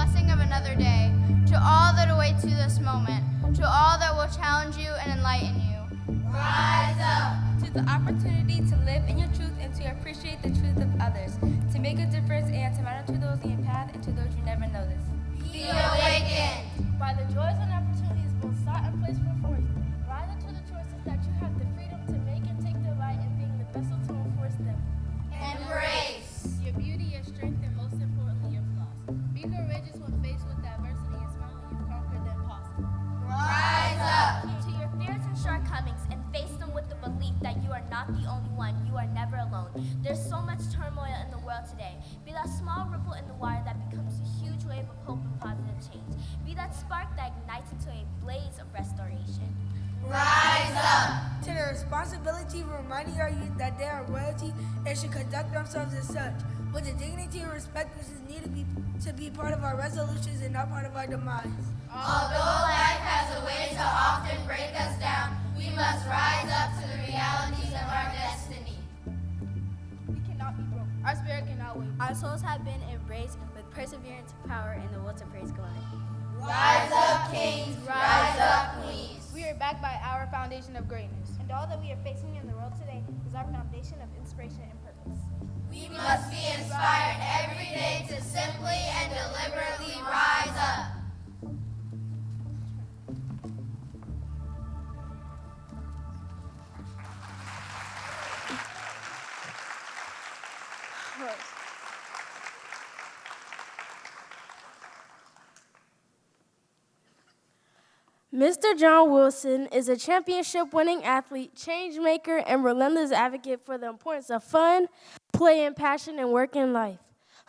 blessing of another day, to all that await you this moment, to all that will challenge you and enlighten you. Rise up! To the opportunity to live in your truth and to appreciate the truth of others, to make a difference and to matter to those in your path and to those you never notice. Be awakened! By the joys and opportunities both sought and placed before you, rise into the choices that you have the freedom to make and take delight in being the vessel to enforce them. Embrace your beauty, your strength, and most importantly, your flaws. Be courageous when faced with adversity and smile when you've conquered the impossible. Rise up! To your fears and shortcomings and face them with the belief that you are not the only one, you are never alone. There's so much turmoil in the world today. Be that small ripple in the water that becomes a huge wave of hope and positive change. Be that spark that ignites into a blaze of restoration. Rise up! To the responsibility of reminding our youth that they are royalty and should conduct themselves as such, with the dignity and respect which is needed to be part of our resolutions and not part of our demise. Although life has a way to often break us down, we must rise up to the realities of our destiny. We cannot be broken. Our spirit cannot wait. Our souls have been embraced with perseverance, power, and the will to praise God. Rise up, kings! Rise up, queens! We are backed by our foundation of greatness. And all that we are facing in the world today is our foundation of inspiration and purpose. We must be inspired every day to simply and deliberately rise up. Mr. John Wilson is a championship-winning athlete, change maker, and relentless advocate for the importance of fun, play, and passion in work and life.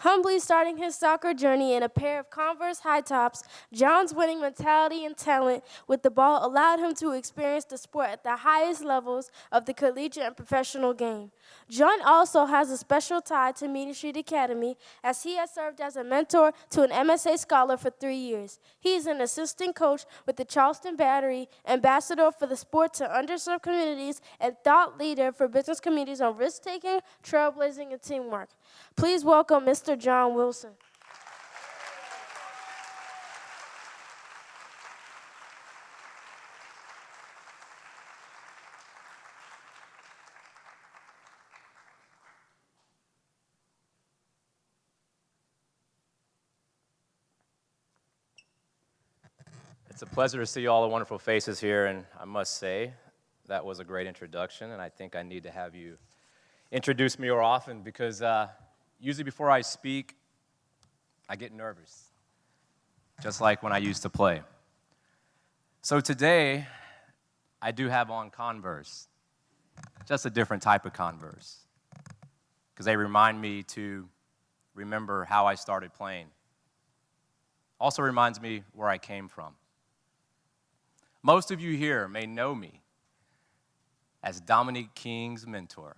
Humbly starting his soccer journey in a pair of Converse high tops, John's winning mentality and talent with the ball allowed him to experience the sport at the highest levels of the collegiate and professional game. John also has a special tie to Meeting Street Academy, as he has served as a mentor to an MSA scholar for 3 years. He is an assistant coach with the Charleston Battery, ambassador for the sport to underserved communities, and thought leader for business communities on risk-taking, trailblazing, and teamwork. Please welcome Mr. John Wilson. It's a pleasure to see all the wonderful faces here, and I must say that was a great introduction, and I think I need to have you introduce me more often because usually before I speak, I get nervous, just like when I used to play. So today, I do have on Converse, just a different type of Converse, because they remind me to remember how I started playing. Also reminds me where I came from. Most of you here may know me as Dominique King's mentor,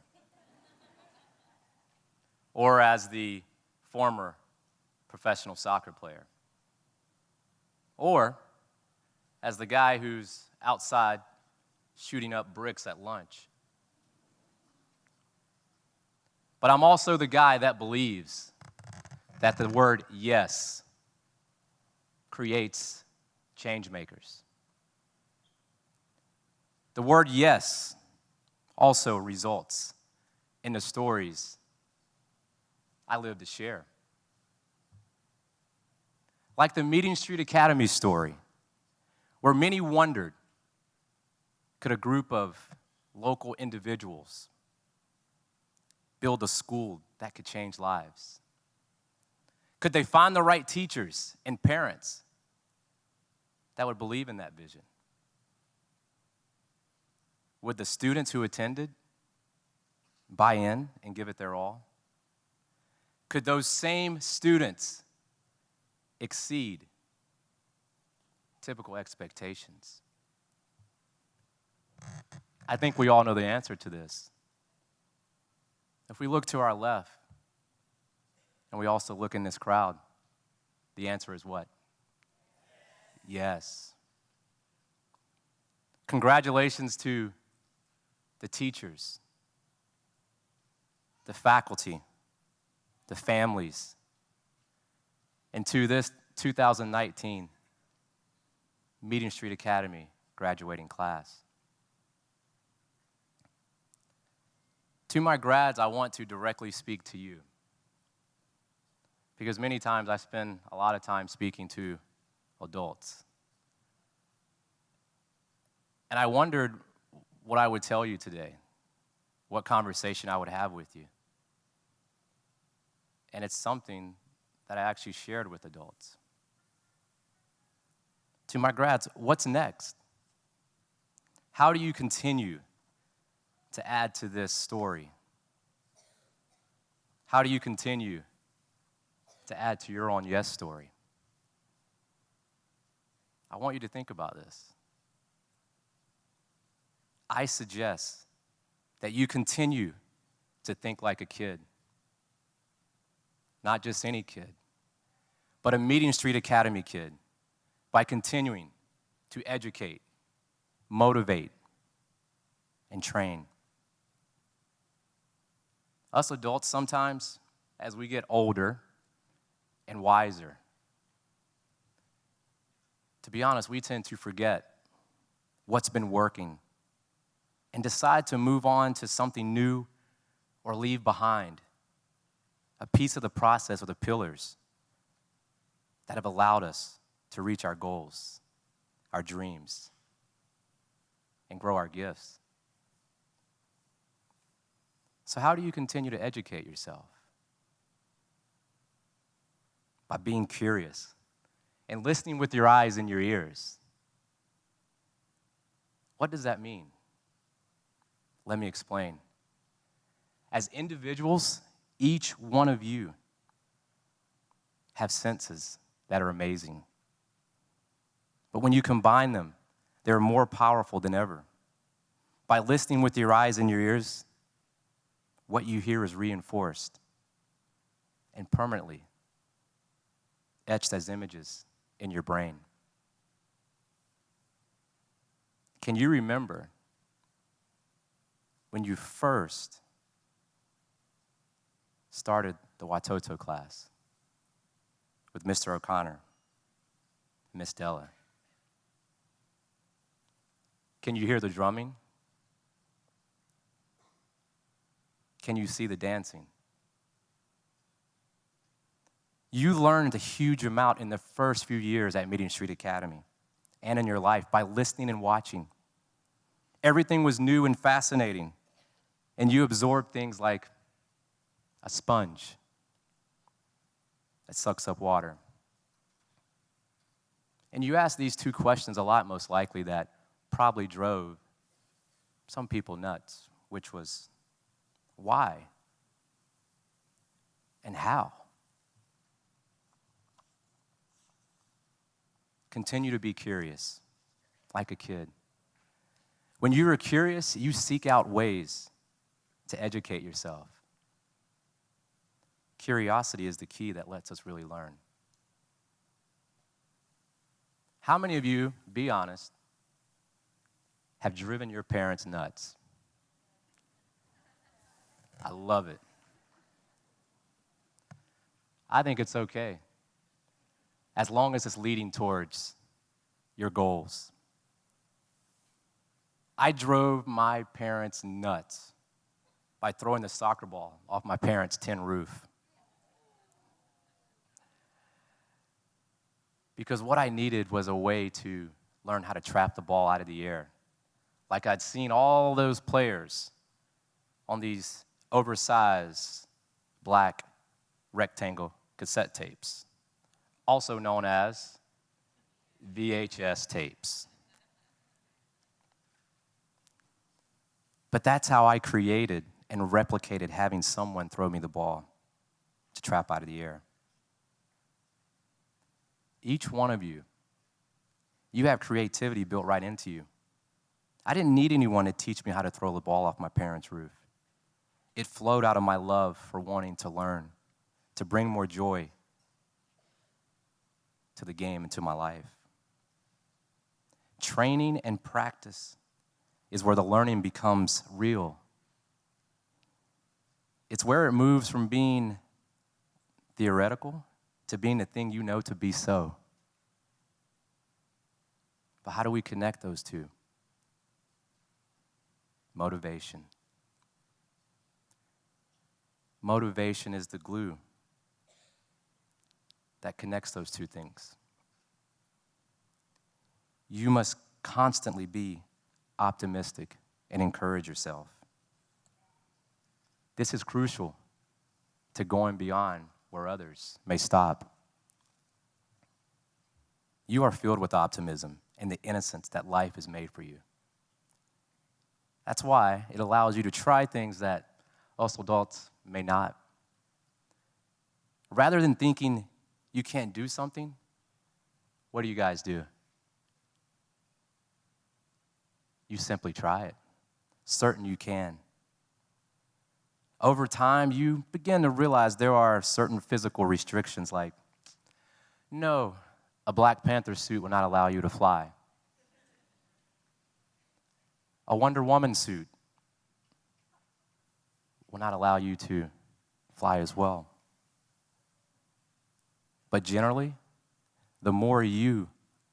or as the former professional soccer player, or as the guy who's outside shooting up bricks at lunch. But I'm also the guy that believes that the word yes creates change makers. The word yes also results in the stories I live to share. Like the Meeting Street Academy story, where many wondered, could a group of local individuals build a school that could change lives? Could they find the right teachers and parents that would believe in that vision? Would the students who attended buy in and give it their all? Could those same students exceed typical expectations? I think we all know the answer to this. If we look to our left, and we also look in this crowd, the answer is what? Yes. Congratulations to the teachers, the faculty, the families, and to 2019 Meeting Street Academy graduating class. To my grads, I want to directly speak to you, because many times I spend a lot of time speaking to adults. And I wondered what I would tell you today, what conversation I would have with you. And it's something that I actually shared with adults. To my grads, what's next? How do you continue to add to this story? How do you continue to add to your own yes story? I want you to think about this. I suggest that you continue to think like a kid. Not just any kid, but a Meeting Street Academy kid, by continuing to educate, motivate, and train. Us adults sometimes, as we get older and wiser, to be honest, we tend to forget what's been working and decide to move on to something new or leave behind a piece of the process or the pillars that have allowed us to reach our goals, our dreams, and grow our gifts. So how do you continue to educate yourself? By being curious and listening with your eyes and your ears. What does that mean? Let me explain. As individuals, each one of you have senses that are amazing. But when you combine them, they're more powerful than ever. By listening with your eyes and your ears, what you hear is reinforced and permanently etched as images in your brain. Can you remember when you first started the Watoto class with Mr. O'Connor, Miss Della? Can you hear the drumming? Can you see the dancing? You learned a huge amount in the first few years at Meeting Street Academy and in your life by listening and watching. Everything was new and fascinating, and you absorbed things like a sponge that sucks up water. And you asked these two questions a lot, most likely, that probably drove some people nuts, which was, why and how? Continue to be curious, like a kid. When you are curious, you seek out ways to educate yourself. Curiosity is the key that lets us really learn. How many of you, be honest, have driven your parents nuts? I love it. I think it's okay, as long as it's leading towards your goals. I drove my parents nuts by throwing the soccer ball off my parents' tin roof. Because what I needed was a way to learn how to trap the ball out of the air. Like I'd seen all those players on these oversized black rectangle cassette tapes, also known as VHS tapes. But that's how I created and replicated having someone throw me the ball to trap out of the air. Each one of you, you have creativity built right into you. I didn't need anyone to teach me how to throw the ball off my parents' roof. It flowed out of my love for wanting to learn, to bring more joy to the game and to my life. Training and practice is where the learning becomes real. It's where it moves from being theoretical to being the thing you know to be so. But how do we connect those two? Motivation. Motivation is the glue that connects those two things. You must constantly be optimistic and encourage yourself. This is crucial to going beyond where others may stop. You are filled with optimism and the innocence that life is made for you. That's why it allows you to try things that us adults may not. Rather than thinking you can't do something, what do you guys do? You simply try it, certain you can. Over time, you begin to realize there are certain physical restrictions like, no, a Black Panther suit will not allow you to fly. A Wonder Woman suit will not allow you to fly as well. But generally, the more you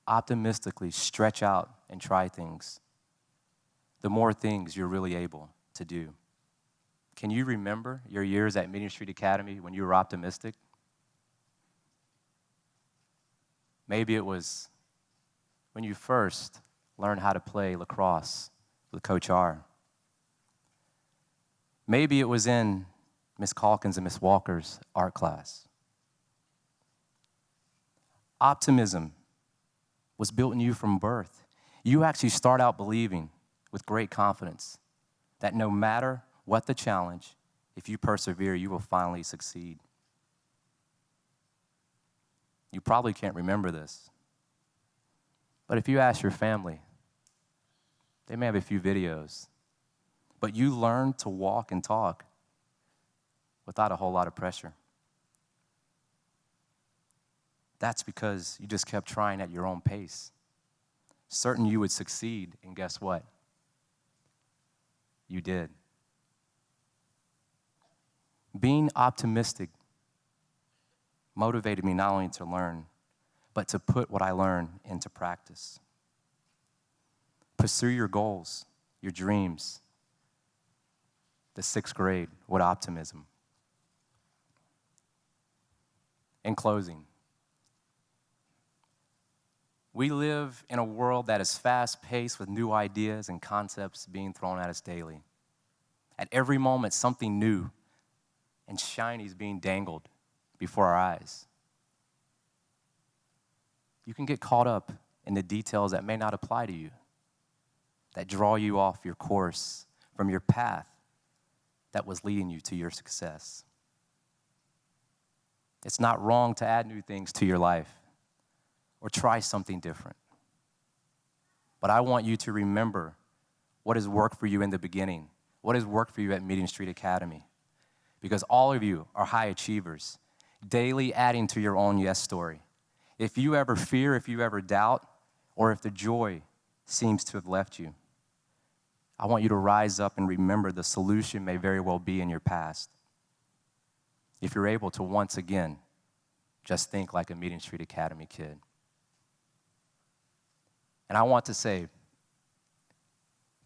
optimistically stretch out and try things, the more things you're really able to do. Can you remember your years at Meeting Street Academy when you were optimistic? Maybe it was when you first learned how to play lacrosse with Coach R. Maybe it was in Miss Calkins and Miss Walker's art class. Optimism was built in you from birth. You actually start out believing with great confidence that no matter what the challenge, if you persevere, you will finally succeed. You probably can't remember this, but if you ask your family, they may have a few videos, but you learn to walk and talk without a whole lot of pressure. That's because you just kept trying at your own pace, certain you would succeed, and guess what? You did. Being optimistic motivated me not only to learn, but to put what I learned into practice. Pursue your goals, your dreams. The 6th grade with optimism. In closing, we live in a world that is fast-paced with new ideas and concepts being thrown at us daily. At every moment, something new and shiny is being dangled before our eyes. You can get caught up in the details that may not apply to you, that draw you off your course from your path that was leading you to your success. It's not wrong to add new things to your life or try something different. But I want you to remember what has worked for you in the beginning, what has worked for you at Meeting Street Academy. Because all of you are high achievers, daily adding to your own yes story. If you ever fear, if you ever doubt, or if the joy seems to have left you, I want you to rise up and remember the solution may very well be in your past. If you're able to once again, just think like a Meeting Street Academy kid. And I want to say,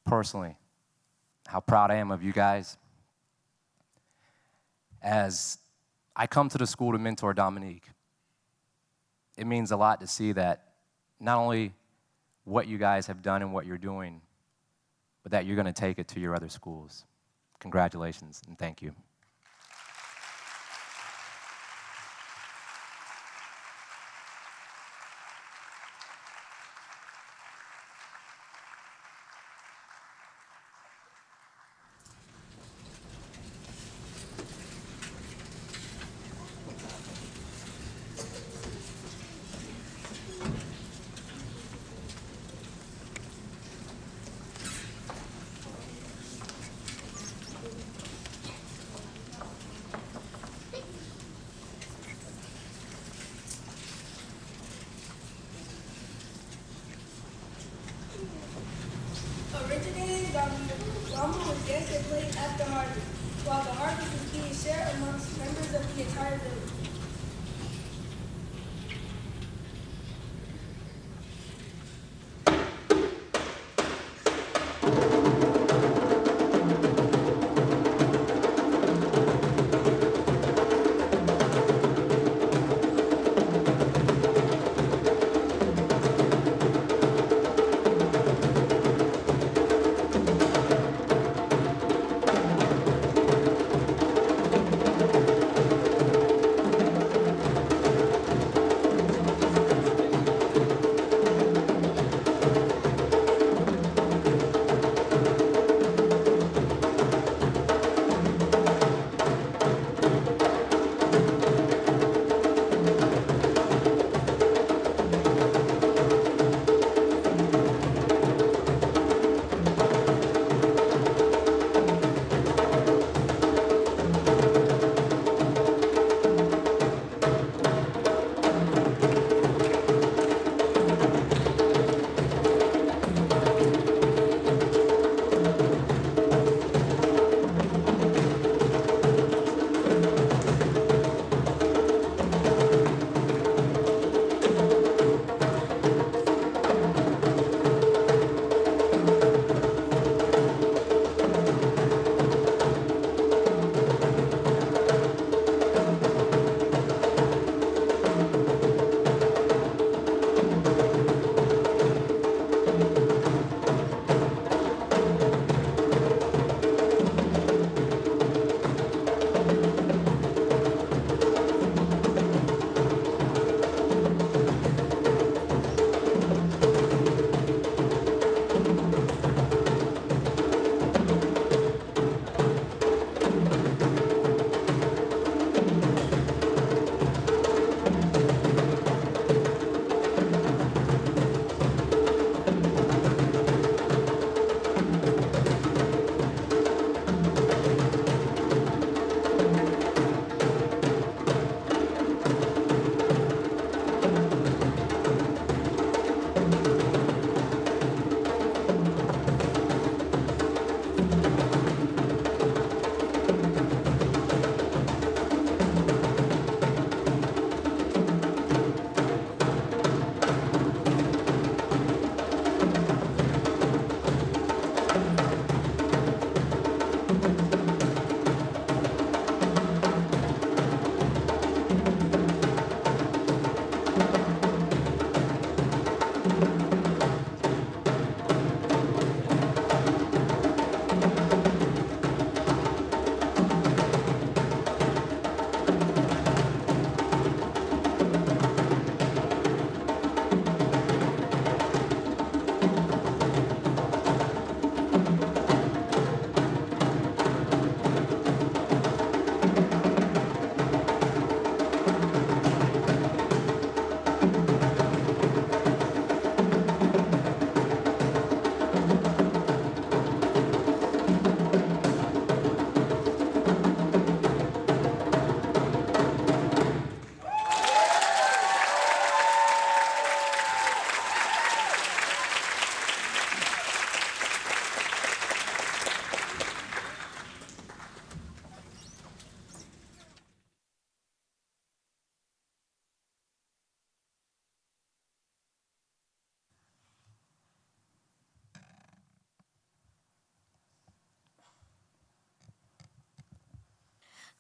personally, how proud I am of you guys. As I come to the school to mentor Dominique, it means a lot to see that not only what you guys have done and what you're doing, but that you're going to take it to your other schools. Congratulations, and thank you.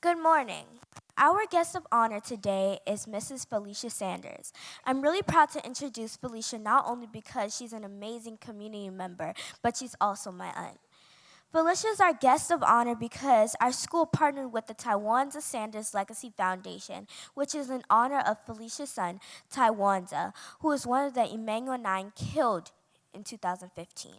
Good morning. Our guest of honor today is Mrs. Felicia Sanders. I'm really proud to introduce Felicia not only because she's an amazing community member, but she's also my aunt. Felicia is our guest of honor because our school partnered with the Taiwanza Sanders Legacy Foundation, which is in honor of Felicia's son, Taiwanza, who was one of the Emmanuel 9 killed in 2015.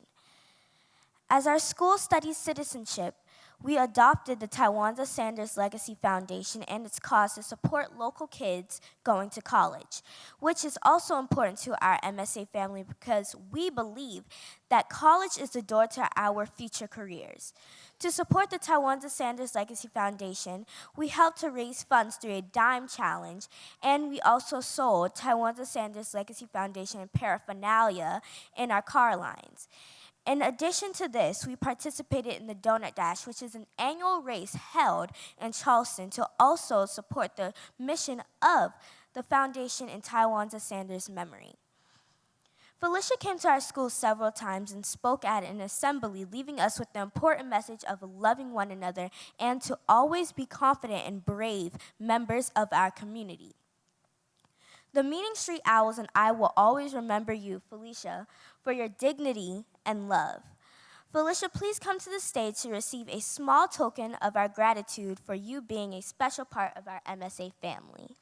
As our school studies citizenship, we adopted the Taiwanza Sanders Legacy Foundation and its cause to support local kids going to college, which is also important to our MSA family because we believe that college is the door to our future careers. To support the Taiwanza Sanders Legacy Foundation, we helped to raise funds through a dime challenge, and we also sold Taiwanza Sanders Legacy Foundation paraphernalia in our car lines. In addition to this, we participated in the Donut Dash, which is an annual race held in Charleston to also support the mission of the foundation in Taiwanza Sanders' memory. Felicia came to our school several times and spoke at an assembly, leaving us with the important message of loving one another and to always be confident and brave members of our community. The Meeting Street Owls and I will always remember you, Felicia, for your dignity and love. Felicia, please come to the stage to receive a small token of our gratitude for you being a special part of our MSA family.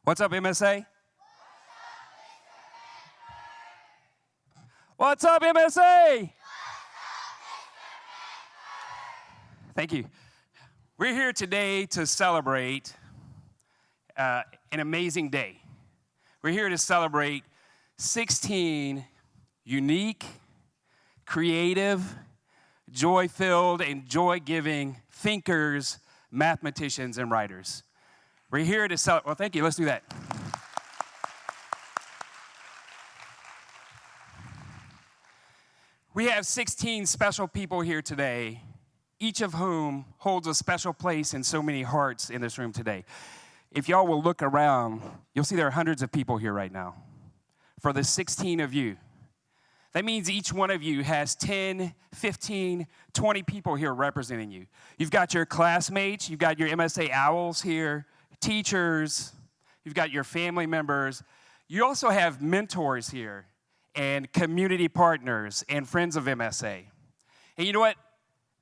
What's up, MSA? What's up, MSA? Thank you. We're here today to celebrate an amazing day. We're here to celebrate 16 unique, creative, joy-filled, and joy-giving thinkers, mathematicians, and writers. We're here to celebrate. Well, thank you. Let's do that. We have 16 special people here today, each of whom holds a special place in so many hearts in this room today. If y'all will look around, you'll see there are hundreds of people here right now. For the 16 of you, that means each one of you has 10, 15, 20 people here representing you. You've got your classmates, you've got your MSA Owls here, teachers, you've got your family members. You also have mentors here and community partners and friends of MSA. And you know what?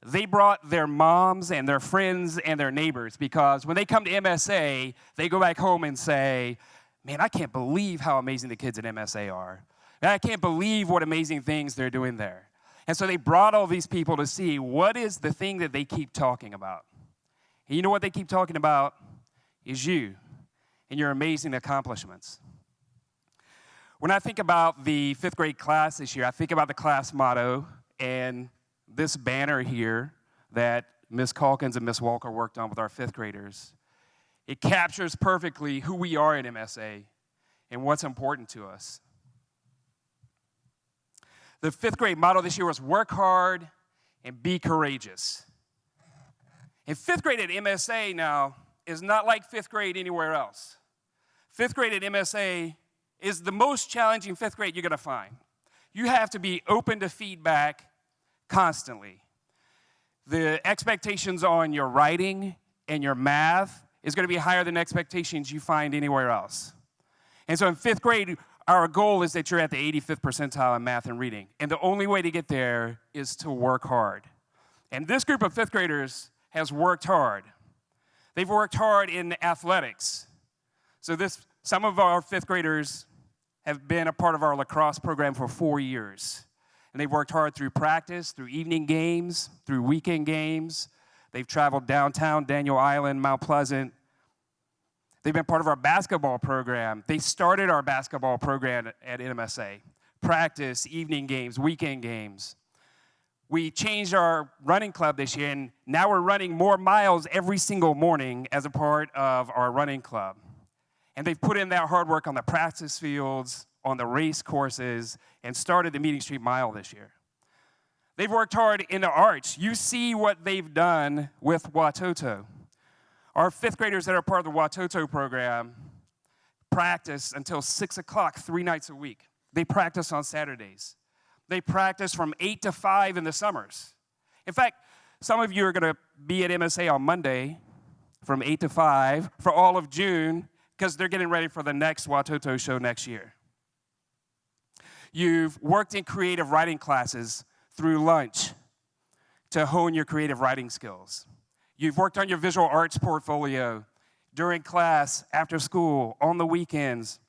They brought their moms and their friends and their neighbors because when they come to MSA, they go back home and say, man, I can't believe how amazing the kids at MSA are. I can't believe what amazing things they're doing there. And so they brought all these people to see what is the thing that they keep talking about. And you know what they keep talking about? Is you and your amazing accomplishments. When I think about the 5th grade class this year, I think about the class motto and this banner here that Ms. Calkins and Ms. Walker worked on with our 5th graders. It captures perfectly who we are at MSA and what's important to us. The 5th grade motto this year was work hard and be courageous. And 5th grade at MSA now is not like 5th grade anywhere else. 5th grade at MSA is the most challenging 5th grade you're going to find. You have to be open to feedback constantly. The expectations on your writing and your math is going to be higher than expectations you find anywhere else. And so in 5th grade, our goal is that you're at the 85th percentile in math and reading. And the only way to get there is to work hard. And this group of 5th graders has worked hard. They've worked hard in athletics. So some of our 5th graders have been a part of our lacrosse program for 4 years. And they've worked hard through practice, through evening games, through weekend games. They've traveled downtown, Daniel Island, Mount Pleasant. They've been part of our basketball program. They started our basketball program at MSA. Practice, evening games, weekend games. We changed our running club this year, and now we're running more miles every single morning as a part of our running club. And they've put in that hard work on the practice fields, on the race courses, and started the Meeting Street Mile this year. They've worked hard in the arts. You see what they've done with Watoto. Our fifth graders that are part of the Watoto program practice until 6 o'clock 3 nights a week. They practice on Saturdays. They practice from 8 to 5 in the summers. In fact, some of you are going to be at MSA on Monday from 8 to 5 for all of June because they're getting ready for the next Watoto show next year. You've worked in creative writing classes through lunch to hone your creative writing skills. You've worked on your visual arts portfolio during class, after school, on the weekends,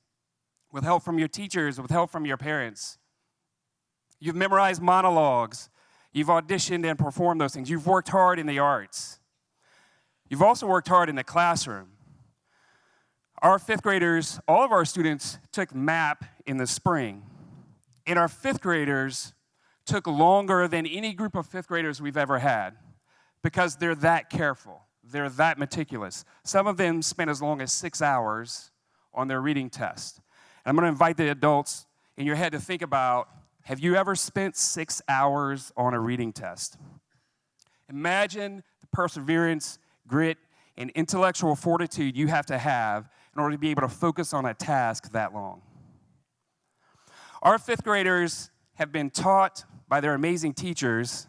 with help from your teachers, with help from your parents. You've memorized monologues. You've auditioned and performed those things. You've worked hard in the arts. You've also worked hard in the classroom. Our fifth graders, all of our students took MAP in the spring. And our fifth graders took longer than any group of fifth graders we've ever had because they're that careful. They're that meticulous. Some of them spent as long as 6 hours on their reading test. And I'm going to invite the adults in your head to think about, have you ever spent 6 hours on a reading test? Imagine the perseverance, grit, and intellectual fortitude you have to have in order to be able to focus on a task that long. Our fifth graders have been taught by their amazing teachers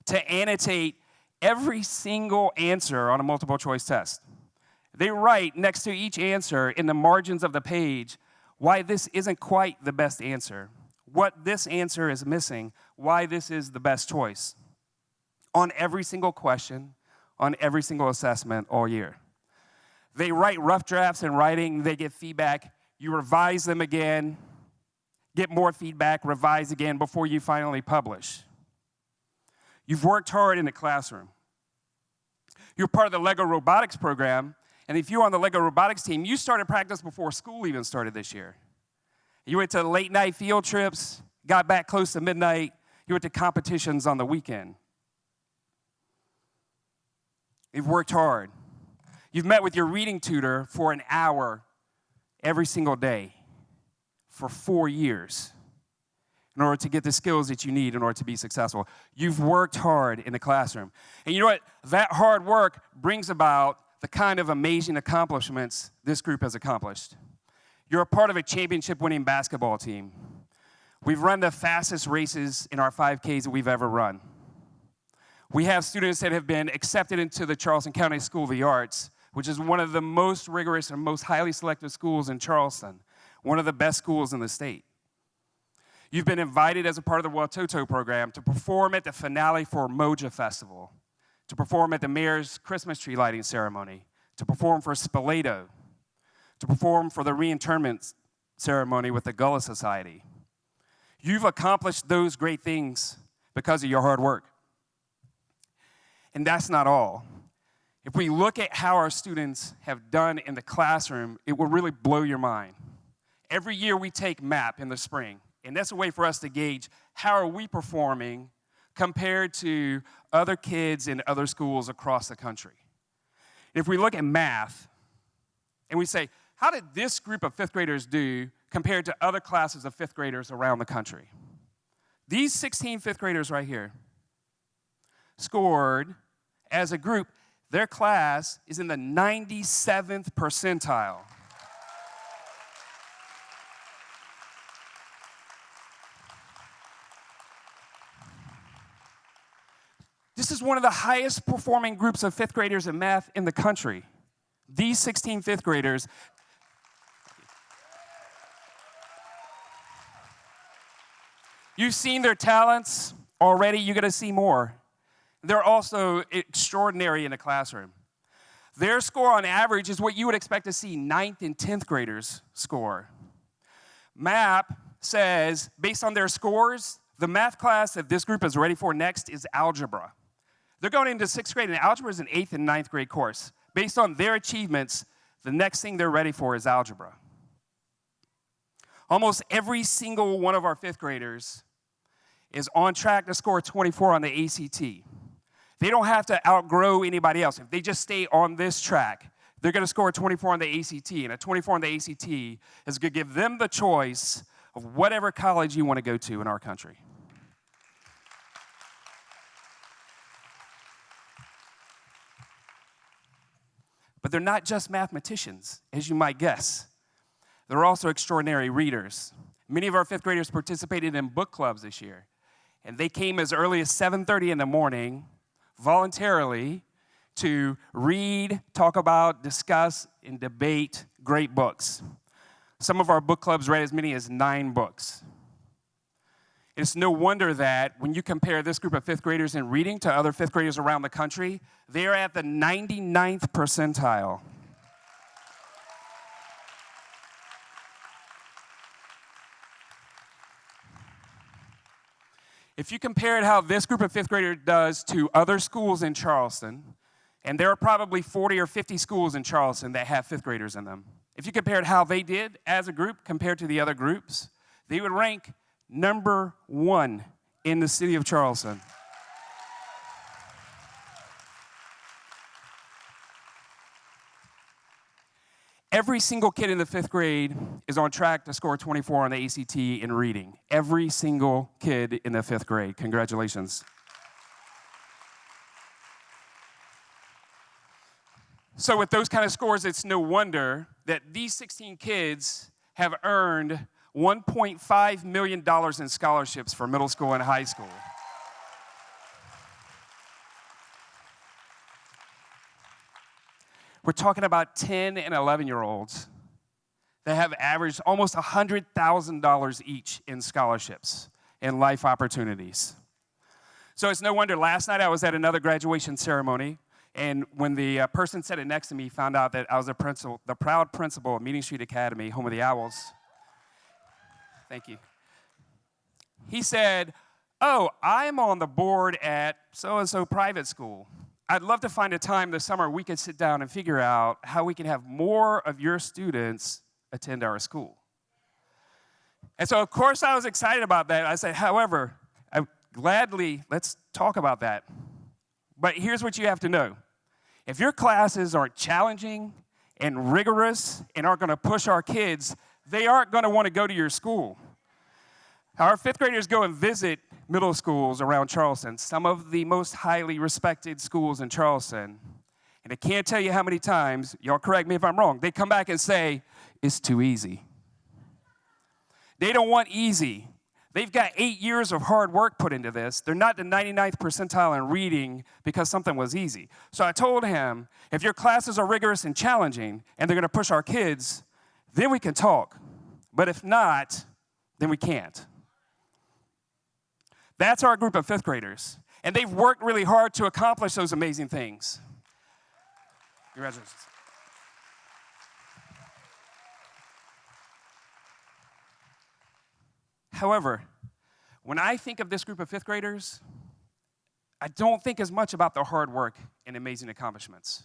to annotate every single answer on a multiple choice test. They write next to each answer in the margins of the page why this isn't quite the best answer, what this answer is missing, why this is the best choice, on every single question, on every single assessment all year. They write rough drafts in writing, they get feedback, you revise them again, get more feedback, revise again before you finally publish. You've worked hard in the classroom. You're part of the Lego Robotics program, and if you're on the Lego Robotics team, you started practice before school even started this year. You went to late night field trips, got back close to midnight, you went to competitions on the weekend. You've worked hard. You've met with your reading tutor for an hour every single day for 4 years in order to get the skills that you need in order to be successful. You've worked hard in the classroom. And you know what? That hard work brings about the kind of amazing accomplishments this group has accomplished. You're a part of a championship-winning basketball team. We've run the fastest races in our 5Ks that we've ever run. We have students that have been accepted into the Charleston County School of the Arts, which is one of the most rigorous and most highly selective schools in Charleston, one of the best schools in the state. You've been invited as a part of the Watoto program to perform at the finale for Moja Festival, to perform at the mayor's Christmas tree lighting ceremony, to perform for Spoleto, to perform for the reinterment ceremony with the Gullah Society. You've accomplished those great things because of your hard work. And that's not all. If we look at how our students have done in the classroom, it will really blow your mind. Every year we take MAP in the spring, and that's a way for us to gauge how are we performing compared to other kids in other schools across the country. If we look at math, and we say, how did this group of fifth graders do compared to other classes of fifth graders around the country? These 16 fifth graders right here scored, as a group, their class is in the 97th percentile. This is one of the highest performing groups of fifth graders in math in the country. These 16 fifth graders. You've seen their talents already, you're gonna see more. They're also extraordinary in the classroom. Their score on average is what you would expect to see 9th and 10th graders score. MAP says, based on their scores, the math class that this group is ready for next is algebra. They're going into 6th grade, and algebra is an 8th and 9th grade course. Based on their achievements, the next thing they're ready for is algebra. Almost every single one of our fifth graders is on track to score 24 on the ACT. They don't have to outgrow anybody else. If they just stay on this track, they're going to score 24 on the ACT, and a 24 on the ACT is going to give them the choice of whatever college you want to go to in our country. But they're not just mathematicians, as you might guess. They're also extraordinary readers. Many of our fifth graders participated in book clubs this year, and they came as early as 7:30 in the morning voluntarily to read, talk about, discuss, and debate great books. Some of our book clubs read as many as 9 books. It's no wonder that when you compare this group of fifth graders in reading to other fifth graders around the country, they are at the 99th percentile. If you compared how this group of fifth graders does to other schools in Charleston, and there are probably 40 or 50 schools in Charleston that have fifth graders in them. If you compared how they did as a group compared to the other groups, they would rank number 1 in the city of Charleston. Every single kid in the fifth grade is on track to score 24 on the ACT in reading. Every single kid in the fifth grade. Congratulations. So with those kind of scores, it's no wonder that these 16 kids have earned $1.5 million in scholarships for middle school and high school. We're talking about 10 and 11-year-olds that have averaged almost $100,000 each in scholarships and life opportunities. So it's no wonder last night I was at another graduation ceremony, and when the person sitting next to me found out that I was the proud principal of Meeting Street Academy, home of the Owls, thank you. He said, "Oh, I'm on the board at so-and-so private school. I'd love to find a time this summer we could sit down and figure out how we can have more of your students attend our school." And so, of course, I was excited about that. I said, however, let's talk about that. But here's what you have to know. If your classes aren't challenging and rigorous and aren't going to push our kids, they aren't going to want to go to your school. Our fifth graders go and visit middle schools around Charleston, some of the most highly respected schools in Charleston. And I can't tell you how many times, y'all correct me if I'm wrong, they come back and say, it's too easy. They don't want easy. They've got 8 years of hard work put into this. They're not the 99th percentile in reading because something was easy. So I told him, if your classes are rigorous and challenging and they're going to push our kids, then we can talk. But if not, then we can't. That's our group of fifth graders. And they've worked really hard to accomplish those amazing things. Congratulations. However, when I think of this group of fifth graders, I don't think as much about their hard work and amazing accomplishments.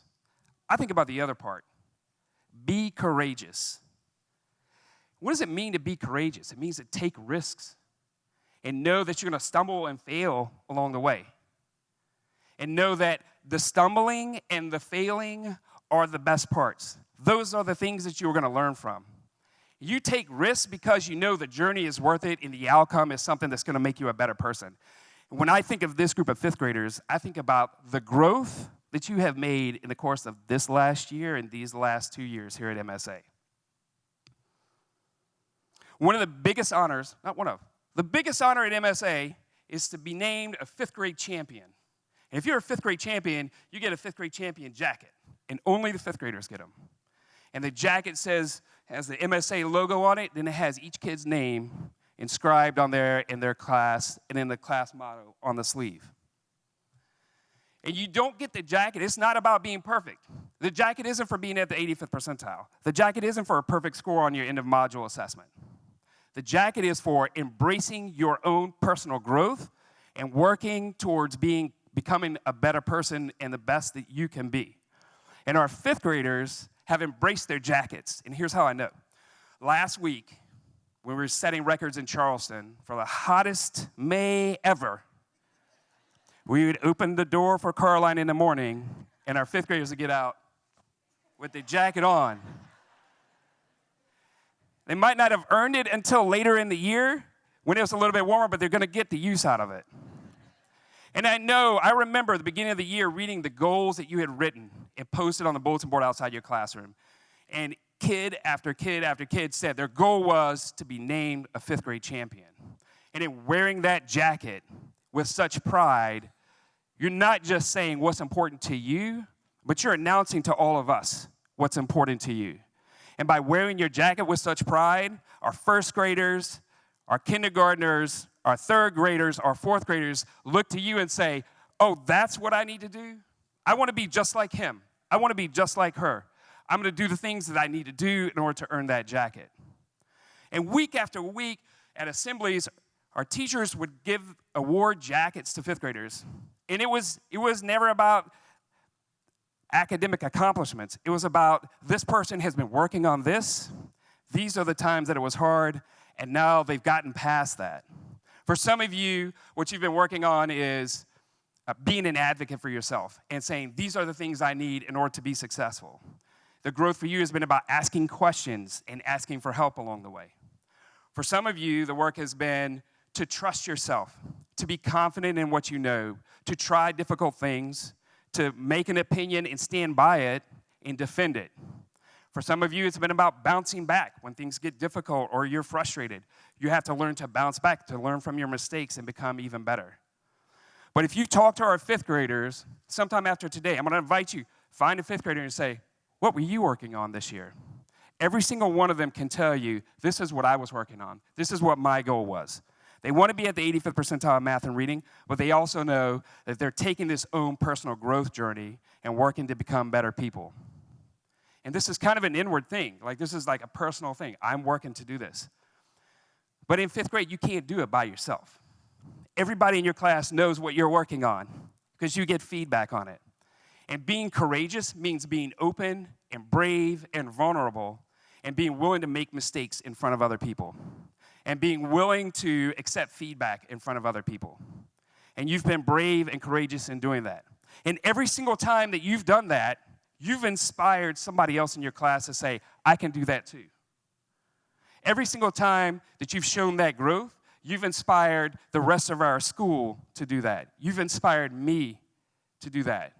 I think about the other part. Be courageous. What does it mean to be courageous? It means to take risks and know that you're going to stumble and fail along the way. And know that the stumbling and the failing are the best parts. Those are the things that you're going to learn from. You take risks because you know the journey is worth it and the outcome is something that's going to make you a better person. When I think of this group of fifth graders, I think about the growth that you have made in the course of this last year and these last 2 years here at MSA. One of the biggest honors, the biggest honor at MSA is to be named a fifth grade champion. And if you're a fifth grade champion, you get a fifth grade champion jacket, and only the fifth graders get them. And the jacket has the MSA logo on it, then it has each kid's name inscribed on there in their class, and then the class motto on the sleeve. And you don't get the jacket. It's not about being perfect. The jacket isn't for being at the 85th percentile. The jacket isn't for a perfect score on your end of module assessment. The jacket is for embracing your own personal growth and working towards becoming a better person and the best that you can be. And our fifth graders have embraced their jackets. And here's how I know. Last week, when we were setting records in Charleston for the hottest May ever. We would open the door for Caroline in the morning, and our fifth graders would get out with the jacket on. They might not have earned it until later in the year when it was a little bit warmer, but they're going to get the use out of it. And I remember the beginning of the year reading the goals that you had written and posted on the bulletin board outside your classroom. And kid after kid after kid said their goal was to be named a fifth grade champion. And in wearing that jacket with such pride, you're not just saying what's important to you, but you're announcing to all of us what's important to you. And by wearing your jacket with such pride, our first graders, our kindergartners, our third graders, our fourth graders look to you and say, oh, that's what I need to do? I want to be just like him. I want to be just like her. I'm going to do the things that I need to do in order to earn that jacket. And week after week at assemblies, our teachers would give award jackets to fifth graders. And it was never about academic accomplishments. It was about this person has been working on this. These are the times that it was hard, and now they've gotten past that. For some of you, what you've been working on is being an advocate for yourself and saying, these are the things I need in order to be successful. The growth for you has been about asking questions and asking for help along the way. For some of you, the work has been to trust yourself, to be confident in what you know, to try difficult things, to make an opinion and stand by it and defend it. For some of you, it's been about bouncing back when things get difficult or you're frustrated. You have to learn to bounce back, to learn from your mistakes and become even better. But if you talk to our fifth graders, sometime after today, I'm going to invite you, find a fifth grader and say, what were you working on this year? Every single one of them can tell you, this is what I was working on. This is what my goal was. They want to be at the 85th percentile in math and reading, but they also know that they're taking this own personal growth journey and working to become better people. And this is kind of an inward thing. Like, this is like a personal thing. I'm working to do this. But in fifth grade, you can't do it by yourself. Everybody in your class knows what you're working on because you get feedback on it. And being courageous means being open and brave and vulnerable and being willing to make mistakes in front of other people. And being willing to accept feedback in front of other people. And you've been brave and courageous in doing that. And every single time that you've done that, you've inspired somebody else in your class to say, I can do that too. Every single time that you've shown that growth, you've inspired the rest of our school to do that. You've inspired me to do that.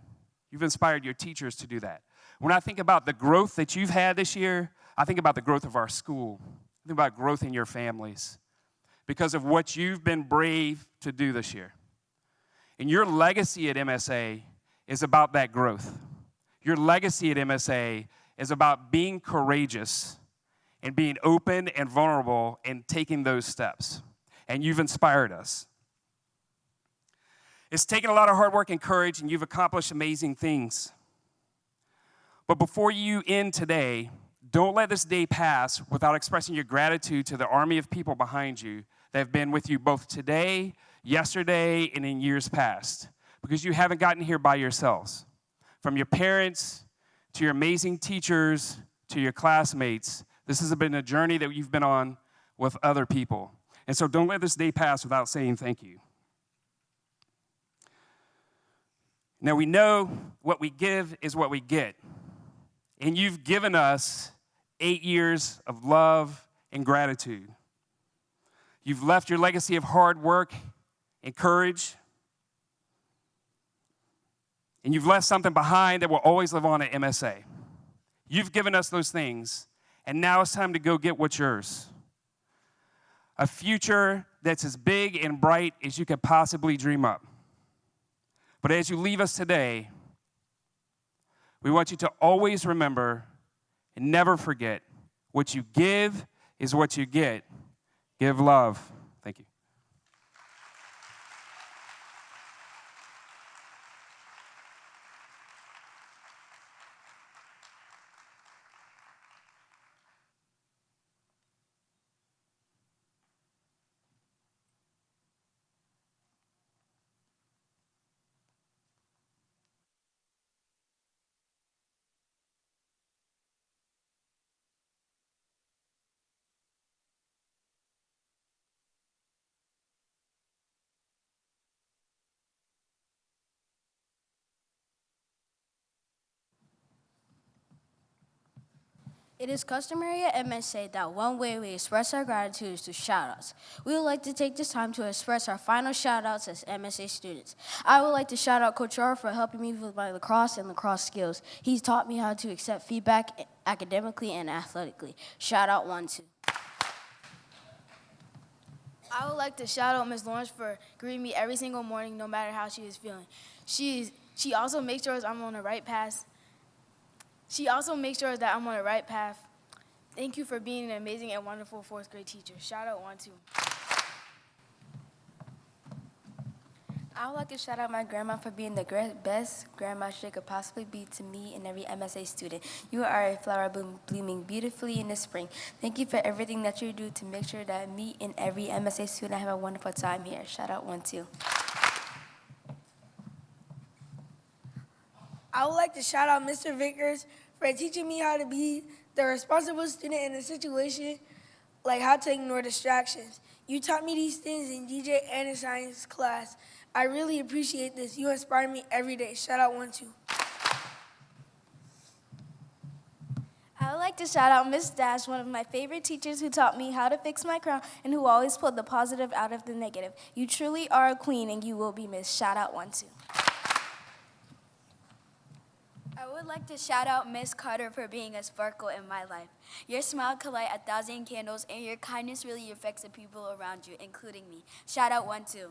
You've inspired your teachers to do that. When I think about the growth that you've had this year, I think about the growth of our school. Think about growth in your families because of what you've been brave to do this year. And your legacy at MSA is about that growth. Your legacy at MSA is about being courageous and being open and vulnerable and taking those steps. And you've inspired us. It's taken a lot of hard work and courage, and you've accomplished amazing things. But before you end today, don't let this day pass without expressing your gratitude to the army of people behind you that have been with you both today, yesterday, and in years past, because you haven't gotten here by yourselves. From your parents to your amazing teachers to your classmates, this has been a journey that you've been on with other people. And so don't let this day pass without saying thank you. Now we know what we give is what we get. And you've given us 8 years of love and gratitude. You've left your legacy of hard work and courage. And you've left something behind that will always live on at MSA. You've given us those things, and now it's time to go get what's yours. A future that's as big and bright as you could possibly dream up. But as you leave us today, we want you to always remember and never forget, what you give is what you get. Give love. Thank you. It is customary at MSA that one way we express our gratitude is through shout-outs. We would like to take this time to express our final shout-outs as MSA students. I would like to shout out Coach R for helping me with my lacrosse and lacrosse skills. He's taught me how to accept feedback academically and athletically. Shout out 1-2. I would like to shout out Ms. Lawrence for greeting me every single morning, no matter how she is feeling. She also makes sure I'm on the right path. Thank you for being an amazing and wonderful fourth grade teacher. Shout out 1-2. I would like to shout out my grandma for being the best grandma she could possibly be to me and every MSA student. You are a flower blooming beautifully in the spring. Thank you for everything that you do to make sure that me and every MSA student have a wonderful time here. Shout out 1-2. I would like to shout out Mr. Vickers for teaching me how to be the responsible student in a situation, like how to ignore distractions. You taught me these things in DJ and in science class. I really appreciate this. You inspire me every day. Shout out 1-2. I would like to shout out Miss Dash, one of my favorite teachers who taught me how to fix my crown and who always pulled the positive out of the negative. You truly are a queen and you will be missed. Shout out 1-2. I would like to shout out Miss Carter for being a sparkle in my life. Your smile could light 1,000 candles, and your kindness really affects the people around you, including me. Shout out 1-2.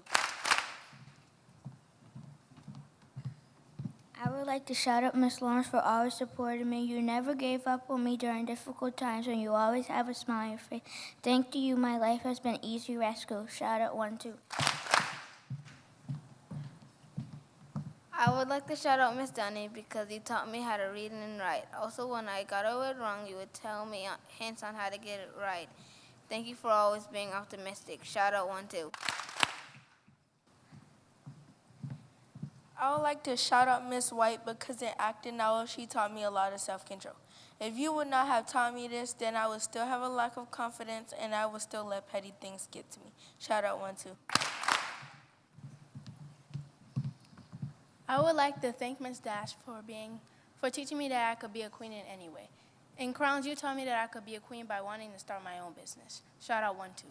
I would like to shout out Miss Lawrence for always supporting me. You never gave up on me during difficult times, and you always have a smile on your face. Thanks to you, my life has been easier at school. Shout out 1-2. I would like to shout out Miss Dunny because you taught me how to read and write. Also, when I got a word wrong, you would tell me hints on how to get it right. Thank you for always being optimistic. Shout out 1-2. I would like to shout out Miss White because in acting knowledge, she taught me a lot of self-control. If you would not have taught me this, then I would still have a lack of confidence and I would still let petty things get to me. Shout out 1-2. I would like to thank Ms. Dash for teaching me that I could be a queen in any way. In Crowns, you taught me that I could be a queen by wanting to start my own business. Shout out 1-2.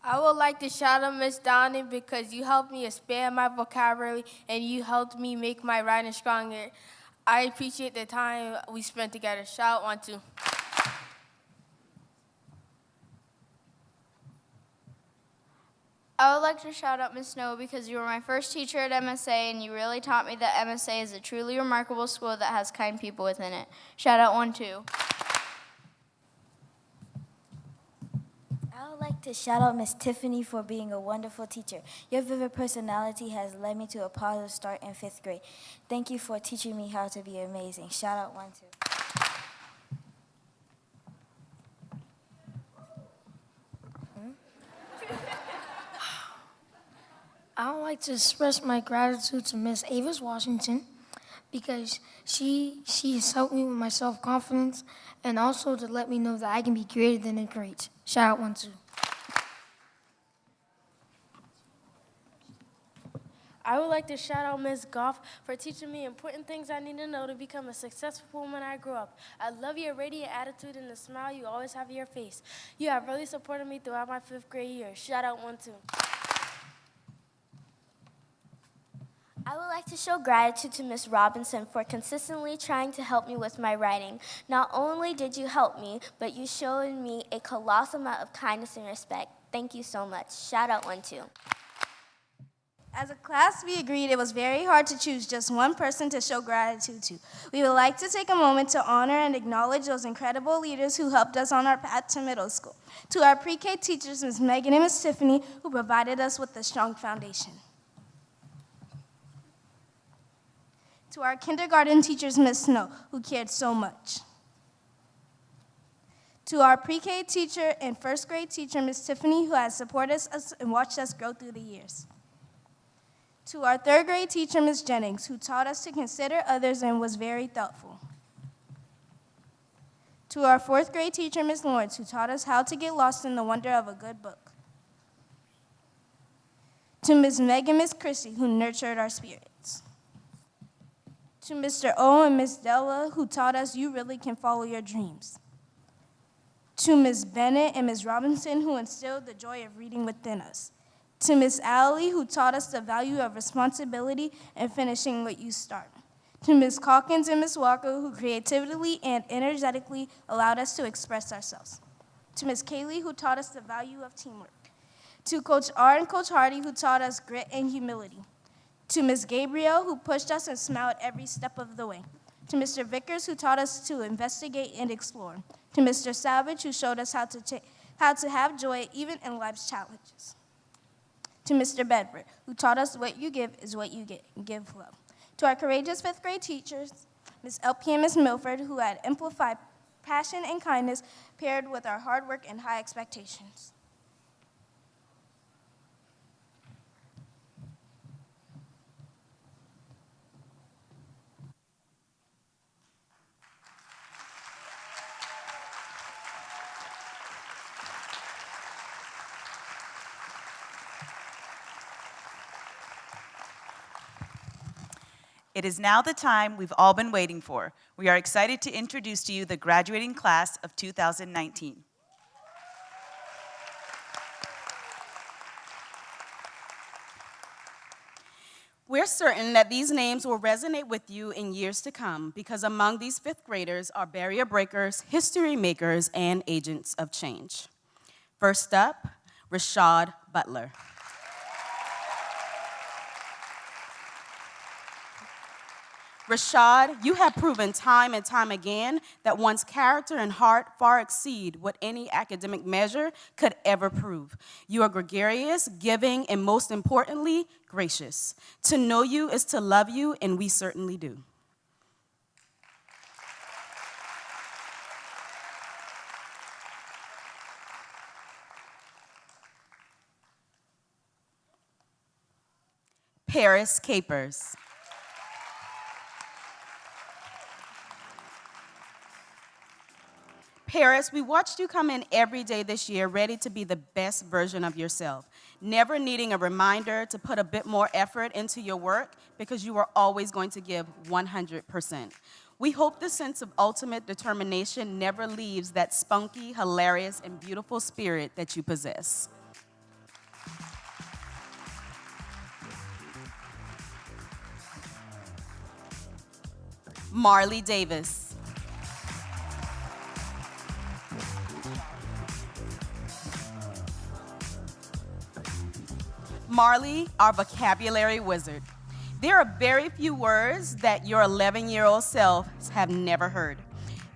I would like to shout out Miss Donnie because you helped me expand my vocabulary and you helped me make my writing stronger. I appreciate the time we spent together. Shout out 1-2. I would like to shout out Miss Snow because you were my first teacher at MSA and you really taught me that MSA is a truly remarkable school that has kind people within it. Shout out 1-2. I would like to shout out Miss Tiffany for being a wonderful teacher. Your vivid personality has led me to a positive start in 5th grade. Thank you for teaching me how to be amazing. Shout out 1-2. I would like to express my gratitude to Miss Avis Washington because she has helped me with my self-confidence and also to let me know that I can be greater than the greats. Shout out 1-2. I would like to shout out Ms. Goff for teaching me important things I need to know to become a successful woman I grew up. I love your radiant attitude and the smile you always have in your face. You have really supported me throughout my 5th grade year. Shout out 1-2. I would like to show gratitude to Ms. Robinson for consistently trying to help me with my writing. Not only did you help me, but you showed me a colossal amount of kindness and respect. Thank you so much. Shout out 1-2. As a class, we agreed it was very hard to choose just one person to show gratitude to. We would like to take a moment to honor and acknowledge those incredible leaders who helped us on our path to middle school. To our pre-K teachers, Ms. Megan and Ms. Tiffany, who provided us with a strong foundation. To our kindergarten teachers, Ms. Snow, who cared so much. To our pre-K teacher and 1st grade teacher, Ms. Tiffany, who has supported us and watched us grow through the years. To our 3rd grade teacher, Ms. Jennings, who taught us to consider others and was very thoughtful. To our 4th grade teacher, Ms. Lawrence, who taught us how to get lost in the wonder of a good book. To Ms. Meg and Ms. Chrissy, who nurtured our spirits. To Mr. O and Miss Della, who taught us you really can follow your dreams. To Ms. Bennett and Ms. Robinson, who instilled the joy of reading within us. To Ms. Alley, who taught us the value of responsibility and finishing what you start. To Ms. Calkins and Ms. Walker, who creatively and energetically allowed us to express ourselves. To Ms. Kaylee, who taught us the value of teamwork. To Coach R and Coach Hardy, who taught us grit and humility. To Ms. Gabriel, who pushed us and smiled every step of the way. To Mr. Vickers, who taught us to investigate and explore. To Mr. Savage, who showed us how to have joy even in life's challenges. To Mr. Bedford, who taught us what you give is what you get, and give love. To our courageous fifth grade teachers, Ms. LP and Ms. Milford, who had amplified passion and kindness paired with our hard work and high expectations. It is now the time we've all been waiting for. We are excited to introduce to you the graduating class of 2019. We're certain that these names will resonate with you in years to come because among these fifth graders are barrier breakers, history makers, and agents of change. First up, Rashad Butler. Rashad, you have proven time and time again that one's character and heart far exceed what any academic measure could ever prove. You are gregarious, giving, and most importantly, gracious. To know you is to love you, and we certainly do. Paris Capers. Paris, we watched you come in every day this year ready to be the best version of yourself, never needing a reminder to put a bit more effort into your work because you are always going to give 100%. We hope the sense of ultimate determination never leaves that spunky, hilarious, and beautiful spirit that you possess. Marley Davis. Marley, our vocabulary wizard. There are very few words that your 11-year-old self have never heard.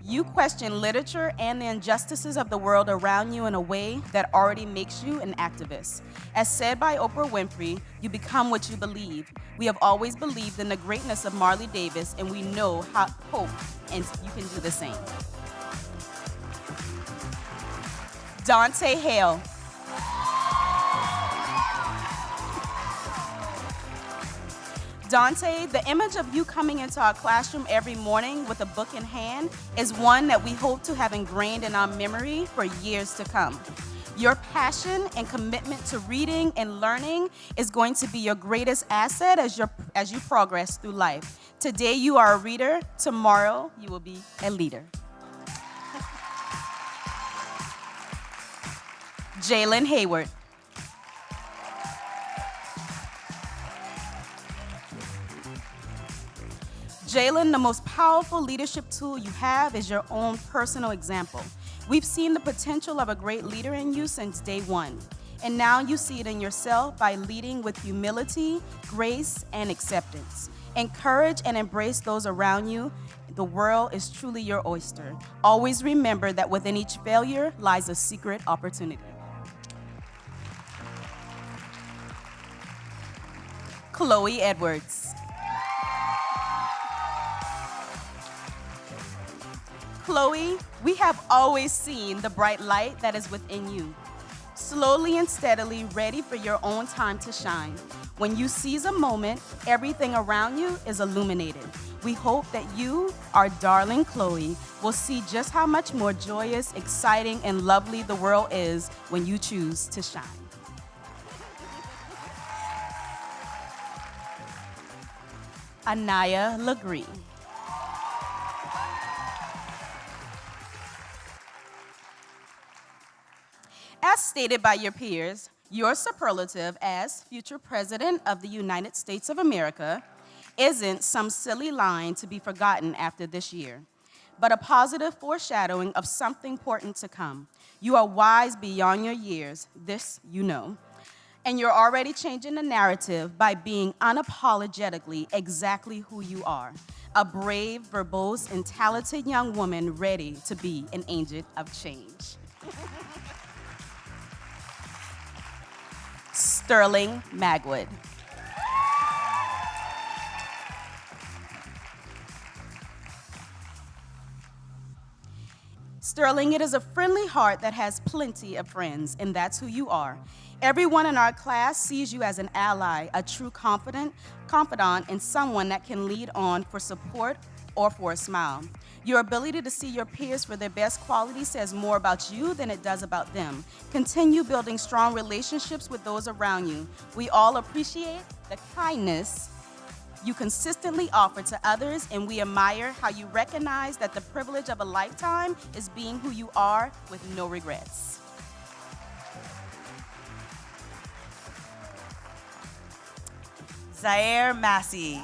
You question literature and the injustices of the world around you in a way that already makes you an activist. As said by Oprah Winfrey, you become what you believe. We have always believed in the greatness of Marley Davis, and we know hope, and you can do the same. Dante Hale. Dante, the image of you coming into our classroom every morning with a book in hand is one that we hope to have ingrained in our memory for years to come. Your passion and commitment to reading and learning is going to be your greatest asset as you progress through life. Today you are a reader, tomorrow you will be a leader. Jalen Hayward. Jalen, the most powerful leadership tool you have is your own personal example. We've seen the potential of a great leader in you since day one, and now you see it in yourself by leading with humility, grace, and acceptance. Encourage and embrace those around you. The world is truly your oyster. Always remember that within each failure lies a secret opportunity. Chloe Edwards. Chloe, we have always seen the bright light that is within you. Slowly and steadily ready for your own time to shine. When you seize a moment, everything around you is illuminated. We hope that you, our darling Chloe, will see just how much more joyous, exciting, and lovely the world is when you choose to shine. Anaya Legree. As stated by your peers, your superlative as future President of the United States of America isn't some silly line to be forgotten after this year, but a positive foreshadowing of something important to come. You are wise beyond your years, this you know. And you're already changing the narrative by being unapologetically exactly who you are, a brave, verbose, and talented young woman ready to be an agent of change. Sterling Magwood. Sterling, it is a friendly heart that has plenty of friends, and that's who you are. Everyone in our class sees you as an ally, a true confidant, and someone that can lead on for support or for a smile. Your ability to see your peers for their best qualities says more about you than it does about them. Continue building strong relationships with those around you. We all appreciate the kindness you consistently offer to others, and we admire how you recognize that the privilege of a lifetime is being who you are with no regrets. Zaire Massey.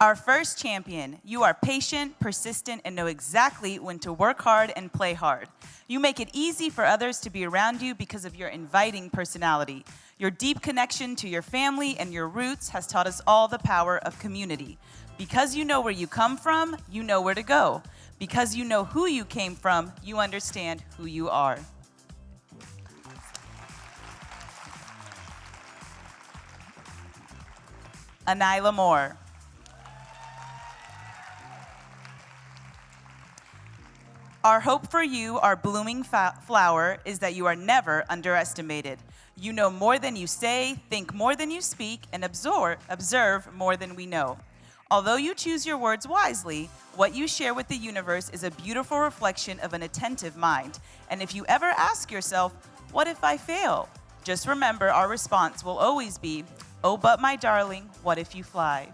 Our first champion, you are patient, persistent, and know exactly when to work hard and play hard. You make it easy for others to be around you because of your inviting personality. Your deep connection to your family and your roots has taught us all the power of community. Because you know where you come from, you know where to go. Because you know who you came from, you understand who you are. Anila Moore. Our hope for you, our blooming flower, is that you are never underestimated. You know more than you say, think more than you speak, and observe more than we know. Although you choose your words wisely, what you share with the universe is a beautiful reflection of an attentive mind. And if you ever ask yourself, what if I fail? Just remember our response will always be, oh, but my darling, what if you fly?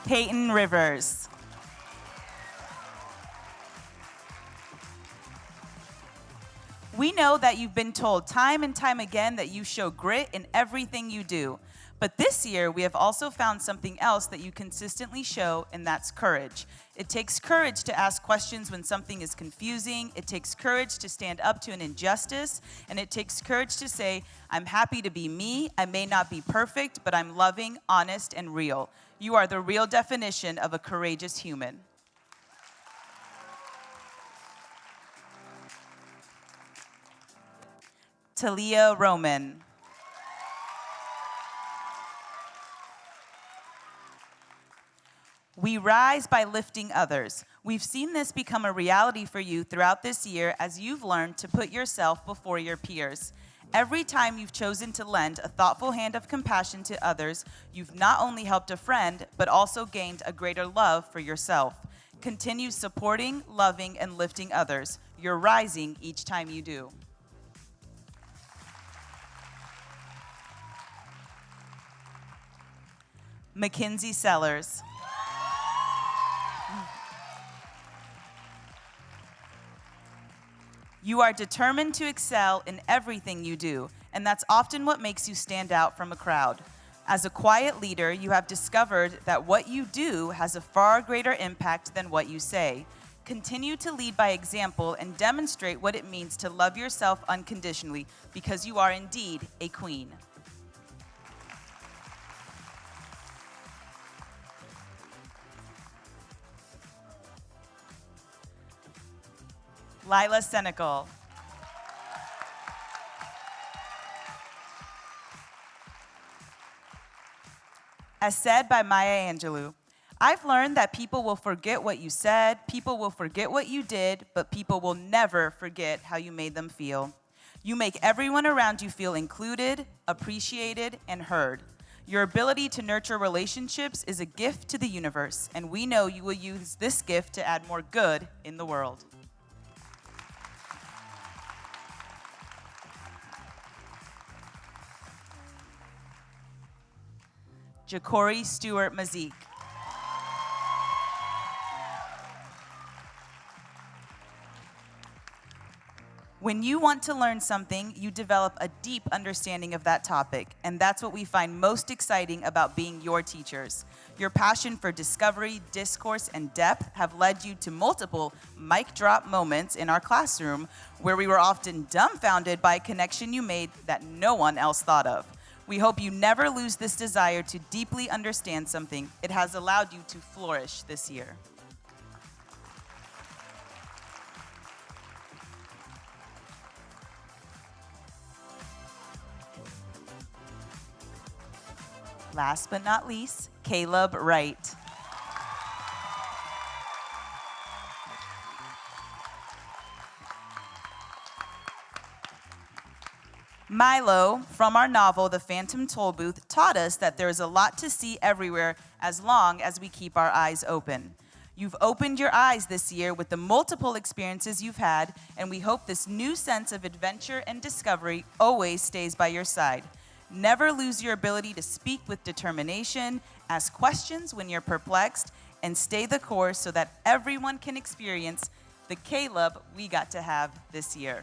Peyton Rivers. We know that you've been told time and time again that you show grit in everything you do. But this year, we have also found something else that you consistently show, and that's courage. It takes courage to ask questions when something is confusing. It takes courage to stand up to an injustice. And it takes courage to say, I'm happy to be me. I may not be perfect, but I'm loving, honest, and real. You are the real definition of a courageous human. Talia Roman. We rise by lifting others. We've seen this become a reality for you throughout this year as you've learned to put yourself before your peers. Every time you've chosen to lend a thoughtful hand of compassion to others, you've not only helped a friend, but also gained a greater love for yourself. Continue supporting, loving, and lifting others. You're rising each time you do. Mackenzie Sellers. You are determined to excel in everything you do, and that's often what makes you stand out from a crowd. As a quiet leader, you have discovered that what you do has a far greater impact than what you say. Continue to lead by example and demonstrate what it means to love yourself unconditionally, because you are indeed a queen. Lila Senecal. As said by Maya Angelou, I've learned that people will forget what you said, people will forget what you did, but people will never forget how you made them feel. You make everyone around you feel included, appreciated, and heard. Your ability to nurture relationships is a gift to the universe, and we know you will use this gift to add more good in the world. Ja'Cory Stewart Mazik. When you want to learn something, you develop a deep understanding of that topic, and that's what we find most exciting about being your teachers. Your passion for discovery, discourse, and depth have led you to multiple mic drop moments in our classroom where we were often dumbfounded by a connection you made that no one else thought of. We hope you never lose this desire to deeply understand something. It has allowed you to flourish this year. Last but not least, Caleb Wright. Milo, from our novel, The Phantom Tollbooth, taught us that there is a lot to see everywhere as long as we keep our eyes open. You've opened your eyes this year with the multiple experiences you've had, and we hope this new sense of adventure and discovery always stays by your side. Never lose your ability to speak with determination, ask questions when you're perplexed, and stay the course so that everyone can experience the Caleb we got to have this year.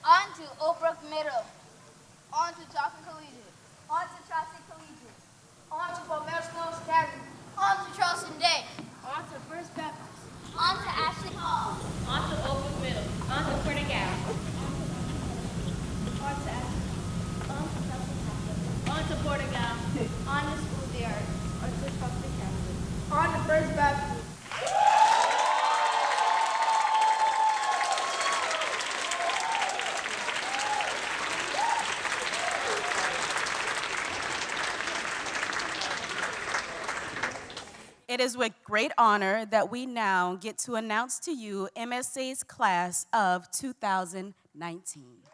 On to Oak Brook Middle. On to Charleston Collegiate. On to Charleston Collegiate. On to Palmetto Snows Academy. On to Charleston Day. On to First Baptist. On to Ashley Hall. On to Oak Brook Middle. On to Porter-Gaud. On to Ashley. On to Charleston Catholic. On to Porter-Gaud. On to School of the Arts. On to Charleston Catholic. On to First Baptist. It is with great honor that we now get to announce to you MSA's class of 2019.